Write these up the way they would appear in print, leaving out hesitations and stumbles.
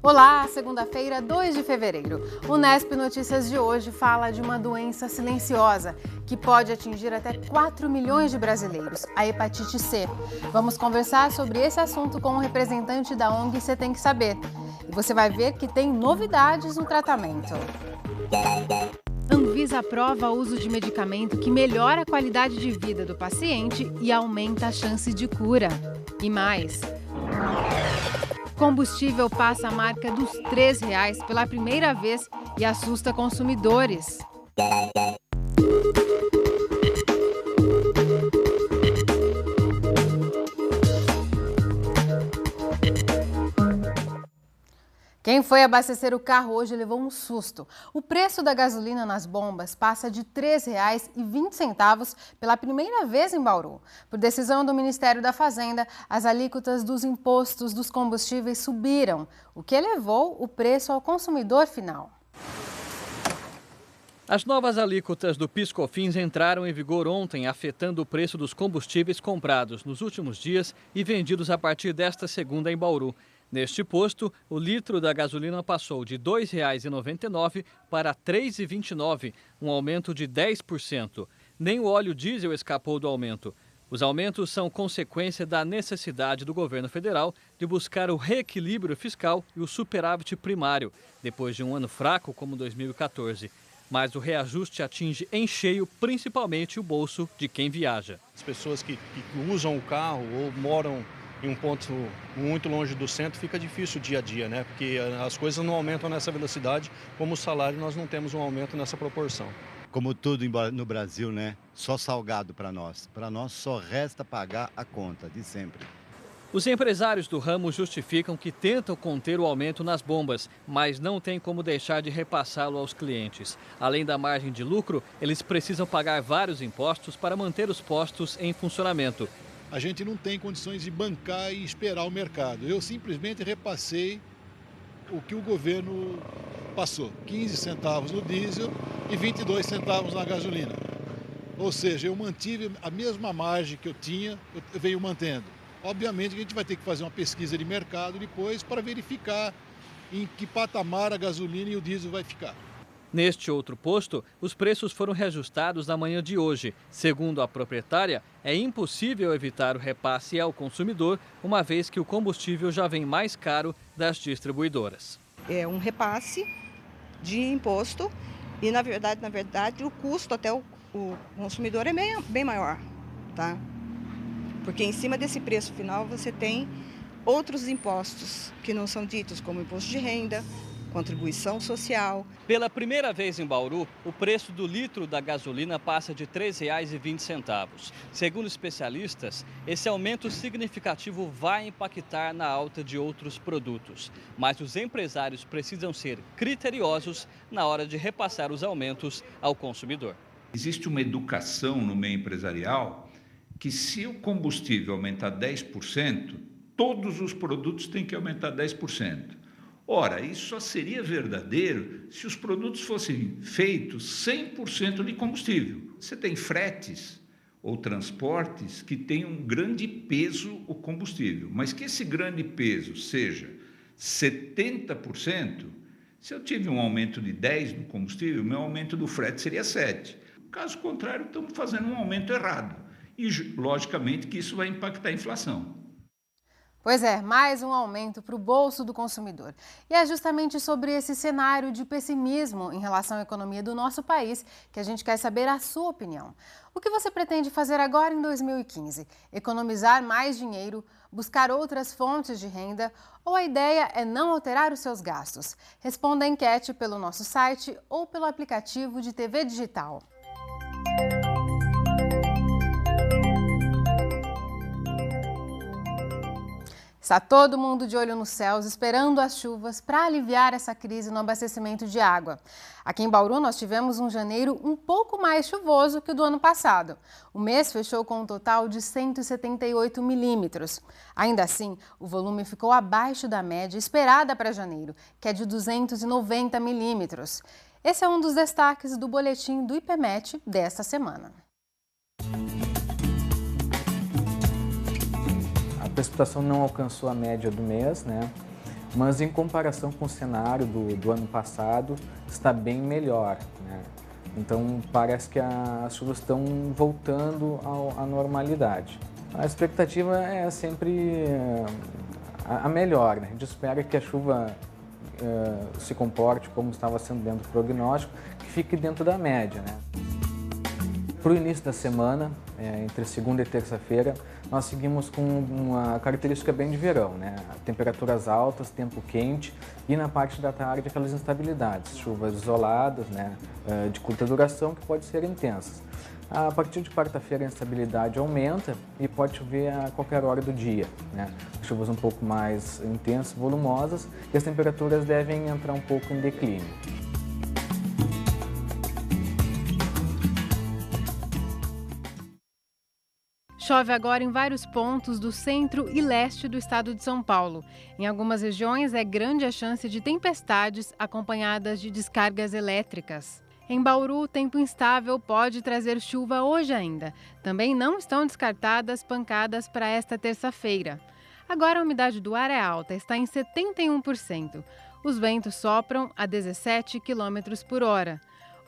Olá, segunda-feira, 2 de fevereiro. O Nesp Notícias de hoje fala de uma doença silenciosa que pode atingir até 4 milhões de brasileiros, a hepatite C. Vamos conversar sobre esse assunto com um representante da ONG Você Tem Que Saber. E você vai ver que tem novidades no tratamento. Anvisa aprova o uso de medicamento que melhora a qualidade de vida do paciente e aumenta a chance de cura. E mais... Combustível passa a marca dos R$ 3 pela primeira vez e assusta consumidores. Quem foi abastecer o carro hoje levou um susto. O preço da gasolina nas bombas passa de R$ 3,20 pela primeira vez em Bauru. Por decisão do Ministério da Fazenda, as alíquotas dos impostos dos combustíveis subiram, o que elevou o preço ao consumidor final. As novas alíquotas do PIS/COFINS entraram em vigor ontem, afetando o preço dos combustíveis comprados nos últimos dias e vendidos a partir desta segunda em Bauru. Neste posto, o litro da gasolina passou de R$ 2,99 para R$ 3,29, um aumento de 10%. Nem o óleo diesel escapou do aumento. Os aumentos são consequência da necessidade do governo federal de buscar o reequilíbrio fiscal e o superávit primário, depois de um ano fraco como 2014. Mas o reajuste atinge em cheio principalmente o bolso de quem viaja. As pessoas que usam o carro ou moram em um ponto muito longe do centro, fica difícil o dia a dia, né? Porque as coisas não aumentam nessa velocidade, como o salário nós não temos um aumento nessa proporção. Como tudo no Brasil, né? Só salgado para nós. Para nós só resta pagar a conta de sempre. Os empresários do ramo justificam que tentam conter o aumento nas bombas, mas não tem como deixar de repassá-lo aos clientes. Além da margem de lucro, eles precisam pagar vários impostos para manter os postos em funcionamento. A gente não tem condições de bancar e esperar o mercado. Eu simplesmente repassei o que o governo passou, 15 centavos no diesel e 22 centavos na gasolina. Ou seja, eu mantive a mesma margem que eu tinha, eu venho mantendo. Obviamente que a gente vai ter que fazer uma pesquisa de mercado depois para verificar em que patamar a gasolina e o diesel vai ficar. Neste outro posto, os preços foram reajustados na manhã de hoje. Segundo a proprietária, é impossível evitar o repasse ao consumidor, uma vez que o combustível já vem mais caro das distribuidoras. É um repasse de imposto e, na verdade, o custo até o consumidor é bem maior, tá? Porque em cima desse preço final você tem outros impostos que não são ditos, como imposto de renda, contribuição social. Pela primeira vez em Bauru, o preço do litro da gasolina passa de R$ 3,20. Segundo especialistas, esse aumento significativo vai impactar na alta de outros produtos. Mas os empresários precisam ser criteriosos na hora de repassar os aumentos ao consumidor. Existe uma educação no meio empresarial que, se o combustível aumentar 10%, todos os produtos têm que aumentar 10%. Ora, isso só seria verdadeiro se os produtos fossem feitos 100% de combustível. Você tem fretes ou transportes que têm um grande peso o combustível, mas que esse grande peso seja 70%, se eu tive um aumento de 10% no combustível, meu aumento do frete seria 7%. Caso contrário, estamos fazendo um aumento errado. E, logicamente, que isso vai impactar a inflação. Pois é, mais um aumento para o bolso do consumidor. E é justamente sobre esse cenário de pessimismo em relação à economia do nosso país que a gente quer saber a sua opinião. O que você pretende fazer agora em 2015? Economizar mais dinheiro, buscar outras fontes de renda ou a ideia é não alterar os seus gastos? Responda a enquete pelo nosso site ou pelo aplicativo de TV digital. Está todo mundo de olho nos céus, esperando as chuvas para aliviar essa crise no abastecimento de água. Aqui em Bauru, nós tivemos um janeiro um pouco mais chuvoso que o do ano passado. O mês fechou com um total de 178 milímetros. Ainda assim, o volume ficou abaixo da média esperada para janeiro, que é de 290 milímetros. Esse é um dos destaques do boletim do IPMET desta semana. A precipitação não alcançou a média do mês, né? mas em comparação com o cenário do ano passado, está bem melhor, né? Então parece que as chuvas estão voltando à normalidade. A expectativa é sempre a melhor, né? A gente espera que a chuva se comporte como estava sendo dentro do prognóstico, que fique dentro da média, né? Para o início da semana, entre segunda e terça-feira, nós seguimos com uma característica bem de verão, né? Temperaturas altas, tempo quente e na parte da tarde aquelas instabilidades, chuvas isoladas, né? De curta duração que podem ser intensas. A partir de quarta-feira a instabilidade aumenta e pode chover a qualquer hora do dia, né? Chuvas um pouco mais intensas, volumosas, e as temperaturas devem entrar um pouco em declínio. Chove agora em vários pontos do centro e leste do estado de São Paulo. Em algumas regiões é grande a chance de tempestades acompanhadas de descargas elétricas. Em Bauru, o tempo instável pode trazer chuva hoje ainda. Também não estão descartadas pancadas para esta terça-feira. Agora a umidade do ar é alta, está em 71%. Os ventos sopram a 17 km por hora.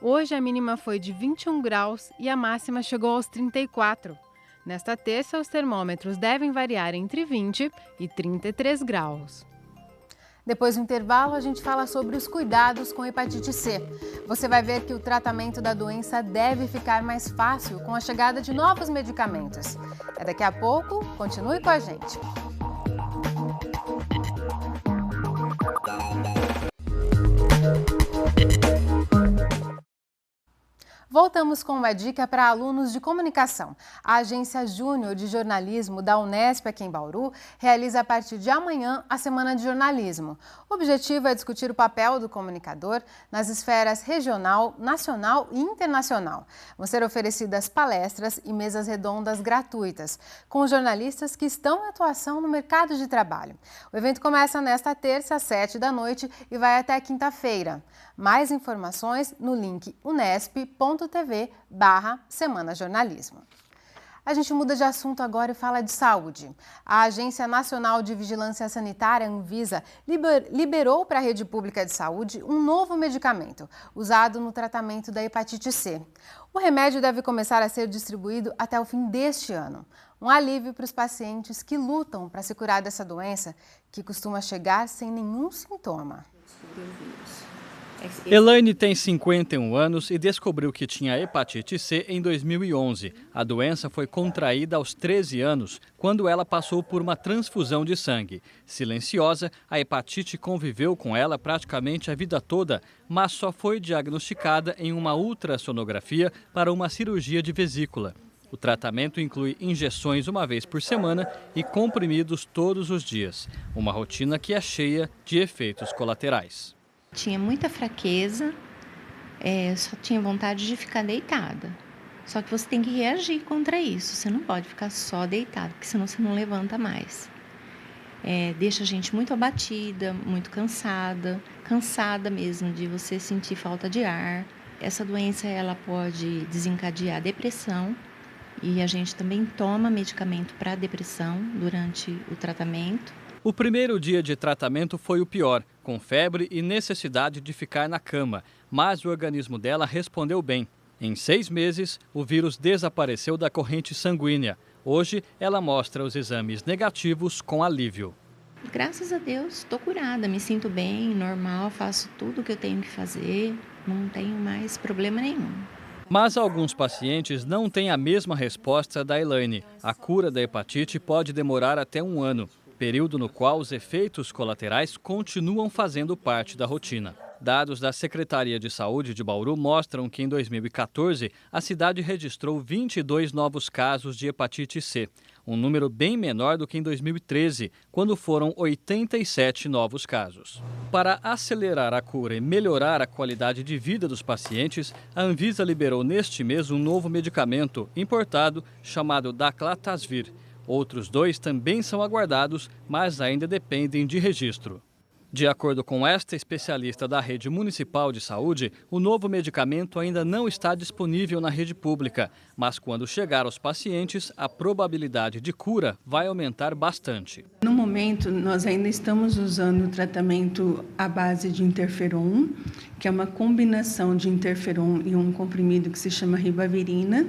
Hoje a mínima foi de 21 graus e a máxima chegou aos 34. Nesta terça, os termômetros devem variar entre 20 e 33 graus. Depois do intervalo, a gente fala sobre os cuidados com hepatite C. Você vai ver que o tratamento da doença deve ficar mais fácil com a chegada de novos medicamentos. É daqui a pouco, continue com a gente. Voltamos com uma dica para alunos de comunicação. A Agência Júnior de Jornalismo da Unesp, aqui em Bauru, realiza a partir de amanhã a Semana de Jornalismo. O objetivo é discutir o papel do comunicador nas esferas regional, nacional e internacional. Vão ser oferecidas palestras e mesas redondas gratuitas, com jornalistas que estão em atuação no mercado de trabalho. O evento começa nesta terça, às 19h, e vai até quinta-feira. Mais informações no link unesp.tv/Semana Jornalismo. A gente muda de assunto agora e fala de saúde. A Agência Nacional de Vigilância Sanitária, Anvisa, liberou para a rede pública de saúde um novo medicamento, usado no tratamento da hepatite C. O remédio deve começar a ser distribuído até o fim deste ano. Um alívio para os pacientes que lutam para se curar dessa doença, que costuma chegar sem nenhum sintoma. Elaine tem 51 anos e descobriu que tinha hepatite C em 2011. A doença foi contraída aos 13 anos, quando ela passou por uma transfusão de sangue. Silenciosa, a hepatite conviveu com ela praticamente a vida toda, mas só foi diagnosticada em uma ultrassonografia para uma cirurgia de vesícula. O tratamento inclui injeções uma vez por semana e comprimidos todos os dias. Uma rotina que é cheia de efeitos colaterais. Tinha muita fraqueza, só tinha vontade de ficar deitada. Só que você tem que reagir contra isso, você não pode ficar só deitada, porque senão você não levanta mais. Deixa a gente muito abatida, muito cansada mesmo de você sentir falta de ar. Essa doença ela pode desencadear depressão e a gente também toma medicamento para depressão durante o tratamento. O primeiro dia de tratamento foi o pior, com febre e necessidade de ficar na cama, mas o organismo dela respondeu bem. Em 6 meses, o vírus desapareceu da corrente sanguínea. Hoje, ela mostra os exames negativos com alívio. Graças a Deus, estou curada, me sinto bem, normal, faço tudo o que eu tenho que fazer, não tenho mais problema nenhum. Mas alguns pacientes não têm a mesma resposta da Elaine. A cura da hepatite pode demorar até 1 ano. Período no qual os efeitos colaterais continuam fazendo parte da rotina. Dados da Secretaria de Saúde de Bauru mostram que em 2014 a cidade registrou 22 novos casos de hepatite C, um número bem menor do que em 2013, quando foram 87 novos casos. Para acelerar a cura e melhorar a qualidade de vida dos pacientes, a Anvisa liberou neste mês um novo medicamento importado chamado Daclatasvir. Outros 2 também são aguardados, mas ainda dependem de registro. De acordo com esta especialista da rede municipal de saúde, o novo medicamento ainda não está disponível na rede pública, mas quando chegar aos pacientes, a probabilidade de cura vai aumentar bastante. No momento, nós ainda estamos usando o tratamento à base de interferon, que é uma combinação de interferon e um comprimido que se chama ribavirina.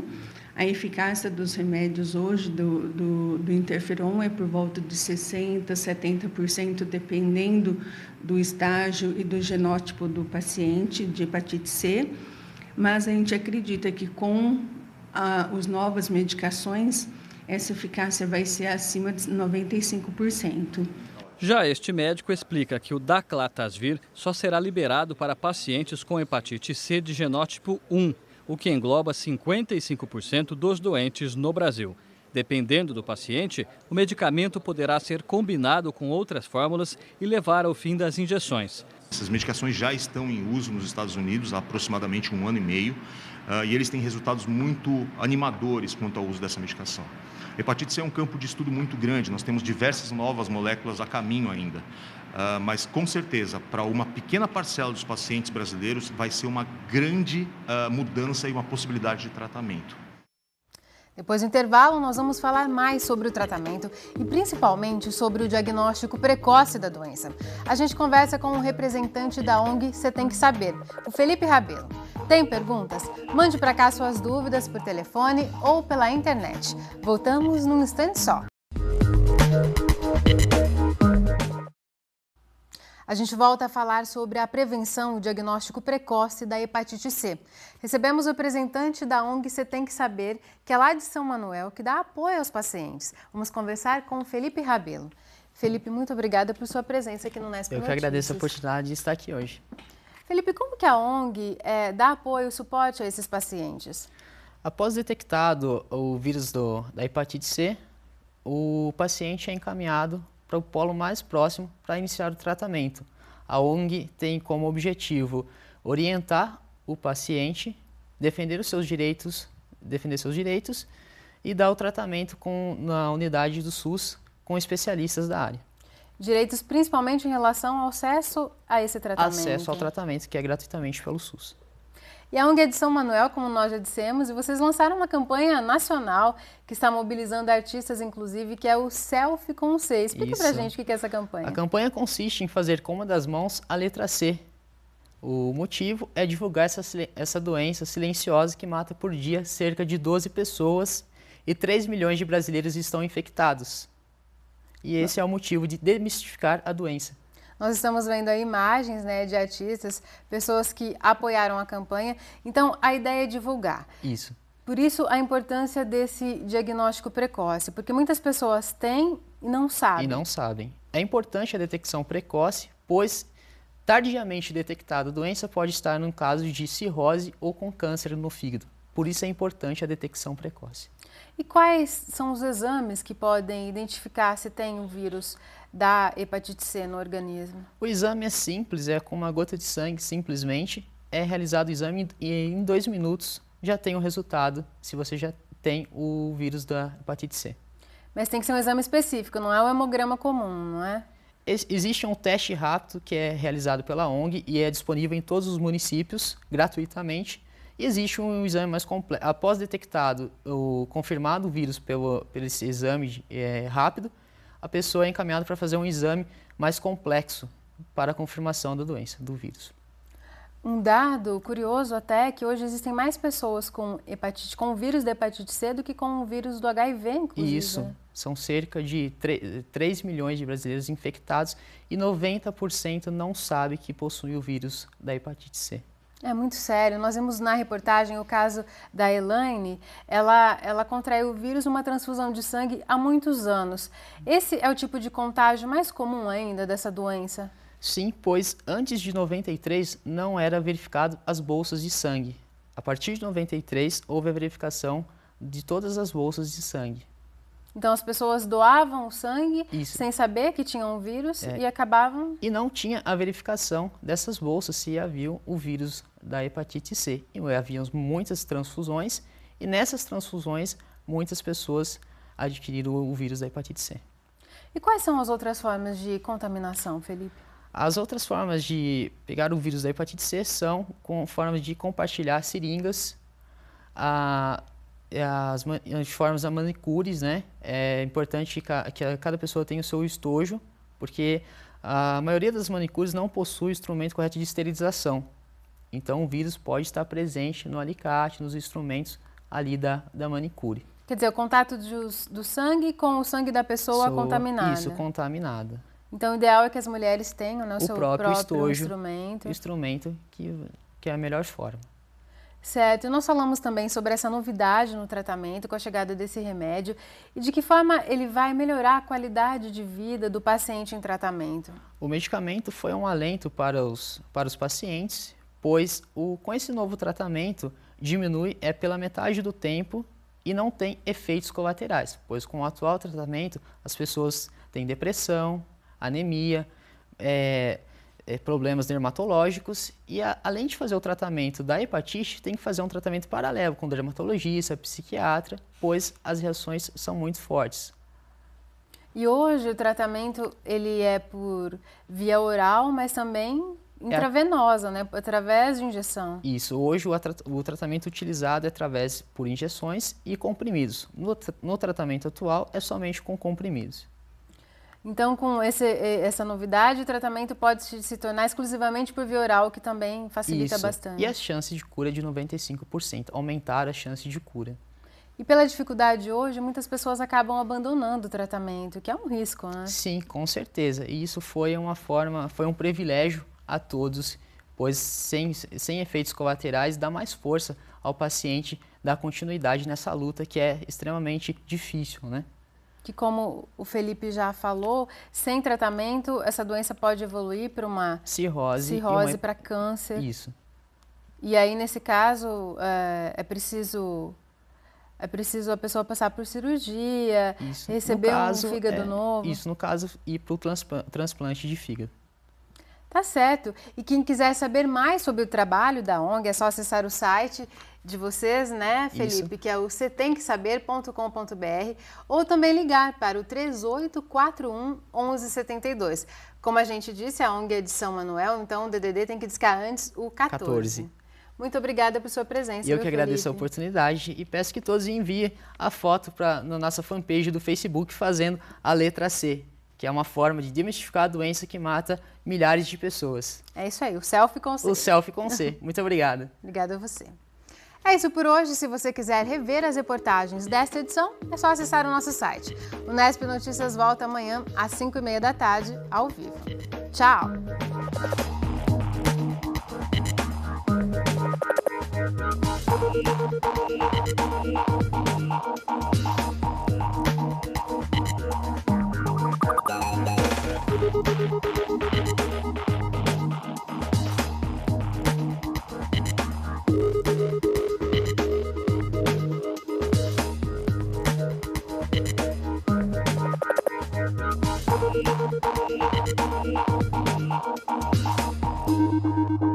A eficácia dos remédios hoje do interferon é por volta de 60%, 70%, dependendo do estágio e do genótipo do paciente de hepatite C. Mas a gente acredita que com as novas medicações, essa eficácia vai ser acima de 95%. Já este médico explica que o Daclatasvir só será liberado para pacientes com hepatite C de genótipo 1, o que engloba 55% dos doentes no Brasil. Dependendo do paciente, o medicamento poderá ser combinado com outras fórmulas e levar ao fim das injeções. Essas medicações já estão em uso nos Estados Unidos há aproximadamente 1 ano e meio e eles têm resultados muito animadores quanto ao uso dessa medicação. Hepatite C é um campo de estudo muito grande, nós temos diversas novas moléculas a caminho ainda. Mas com certeza, para uma pequena parcela dos pacientes brasileiros, vai ser uma grande mudança e uma possibilidade de tratamento. Depois do intervalo, nós vamos falar mais sobre o tratamento e principalmente sobre o diagnóstico precoce da doença. A gente conversa com o representante da ONG Você Tem Que Saber, o Felipe Rabelo. Tem perguntas? Mande para cá suas dúvidas por telefone ou pela internet. Voltamos num instante só. A gente volta a falar sobre a prevenção e o diagnóstico precoce da hepatite C. Recebemos o representante da ONG Você Tem Que Saber, que é lá de São Manuel, que dá apoio aos pacientes. Vamos conversar com o Felipe Rabelo. Felipe, muito obrigada por sua presença aqui no Nesp Notícias. Eu que agradeço a oportunidade de estar aqui hoje. Felipe, como que a ONG dá apoio e suporte a esses pacientes? Após detectado o vírus da hepatite C, o paciente é encaminhado para o polo mais próximo para iniciar o tratamento. A ONG tem como objetivo orientar o paciente, defender seus direitos e dar o tratamento na unidade do SUS com especialistas da área. Direitos principalmente em relação ao acesso a esse tratamento? Acesso ao tratamento, que é gratuitamente pelo SUS. E a ONG é de São Manuel, como nós já dissemos, e vocês lançaram uma campanha nacional que está mobilizando artistas, inclusive, que é o Selfie com C. Explica pra gente o que é essa campanha. A campanha consiste em fazer com uma das mãos a letra C. O motivo é divulgar essa doença silenciosa que mata por dia cerca de 12 pessoas e 3 milhões de brasileiros estão infectados. E esse é o motivo de demistificar a doença. Nós estamos vendo aí imagens, né, de artistas, pessoas que apoiaram a campanha. Então, a ideia é divulgar. Isso. Por isso, a importância desse diagnóstico precoce, porque muitas pessoas têm e não sabem. E não sabem. É importante a detecção precoce, pois tardiamente detectada a doença pode estar num caso de cirrose ou com câncer no fígado. Por isso é importante a detecção precoce. E quais são os exames que podem identificar se tem o vírus da hepatite C no organismo? O exame é simples, é com uma gota de sangue, simplesmente. É realizado o exame e em 2 minutos já tem o resultado, se você já tem o vírus da hepatite C. Mas tem que ser um exame específico, não é o hemograma comum, não é? Existe um teste rápido que é realizado pela ONG e é disponível em todos os municípios, gratuitamente. E existe um exame mais completo. Após detectado, confirmado o vírus pelo esse exame rápido, a pessoa é encaminhada para fazer um exame mais complexo para a confirmação da doença, do vírus. Um dado curioso até é que hoje existem mais pessoas com o vírus da hepatite C do que com o vírus do HIV, inclusive. Isso, são cerca de 3 milhões de brasileiros infectados e 90% não sabe que possui o vírus da hepatite C. É muito sério. Nós vimos na reportagem o caso da Elaine. Ela contraiu o vírus numa transfusão de sangue há muitos anos. Esse é o tipo de contágio mais comum ainda dessa doença? Sim, pois antes de 93 não era verificado as bolsas de sangue. A partir de 93 houve a verificação de todas as bolsas de sangue. Então as pessoas doavam o sangue Isso. sem saber que tinham o vírus e acabavam... E não tinha a verificação dessas bolsas se havia o vírus da hepatite C. E havia muitas transfusões e nessas transfusões muitas pessoas adquiriram o vírus da hepatite C. E quais são as outras formas de contaminação, Felipe? As outras formas de pegar o vírus da hepatite C são com formas de compartilhar seringas, as formas da manicures, né? É importante que cada pessoa tenha o seu estojo, porque a maioria das manicures não possui instrumento correto de esterilização. Então o vírus pode estar presente no alicate, nos instrumentos ali da manicure. Quer dizer, o contato do sangue com o sangue da pessoa contaminada. Isso, contaminada. Então o ideal é que as mulheres tenham, né, o seu próprio estojo, instrumento. Que é a melhor forma. Certo, e nós falamos também sobre essa novidade no tratamento com a chegada desse remédio e de que forma ele vai melhorar a qualidade de vida do paciente em tratamento. O medicamento foi um alento para os pacientes, pois com esse novo tratamento diminui pela metade do tempo e não tem efeitos colaterais, pois com o atual tratamento as pessoas têm depressão, anemia, problemas dermatológicos e além de fazer o tratamento da hepatite, tem que fazer um tratamento paralelo com dermatologista, psiquiatra, pois as reações são muito fortes. E hoje o tratamento ele é por via oral, mas também intravenosa, né? Através de injeção. Isso, hoje o tratamento utilizado é por injeções e comprimidos. No tratamento atual é somente com comprimidos. Então, com essa novidade, o tratamento pode se tornar exclusivamente por via oral, o que também facilita bastante. E as chances de cura de 95%, aumentar a chance de cura. E pela dificuldade hoje, muitas pessoas acabam abandonando o tratamento, que é um risco, né? Sim, com certeza. E isso foi um privilégio a todos, pois sem efeitos colaterais dá mais força ao paciente dar continuidade nessa luta que é extremamente difícil, né? Que como o Felipe já falou, sem tratamento essa doença pode evoluir para uma cirrose para câncer. Isso. E aí nesse caso é preciso a pessoa passar por cirurgia, receber um fígado novo. Isso, no caso, ir para o transplante de fígado. Tá certo. E quem quiser saber mais sobre o trabalho da ONG, é só acessar o site de vocês, né, Felipe? Isso. Que é o cetemquesaber.com.br ou também ligar para o 3841 1172. Como a gente disse, a ONG é de São Manuel, então o DDD tem que discar antes o 14. Muito obrigada por sua presença. E eu que agradeço a oportunidade e peço que todos enviem a foto na nossa fanpage do Facebook fazendo a letra C, que é uma forma de demistificar a doença que mata milhares de pessoas. É isso aí, o selfie com C. O selfie com C. Muito obrigado. Obrigada a você. É isso por hoje. Se você quiser rever as reportagens desta edição, é só acessar o nosso site. O Nesp Notícias volta amanhã às 5h30 da tarde, ao vivo. Tchau! Thank you.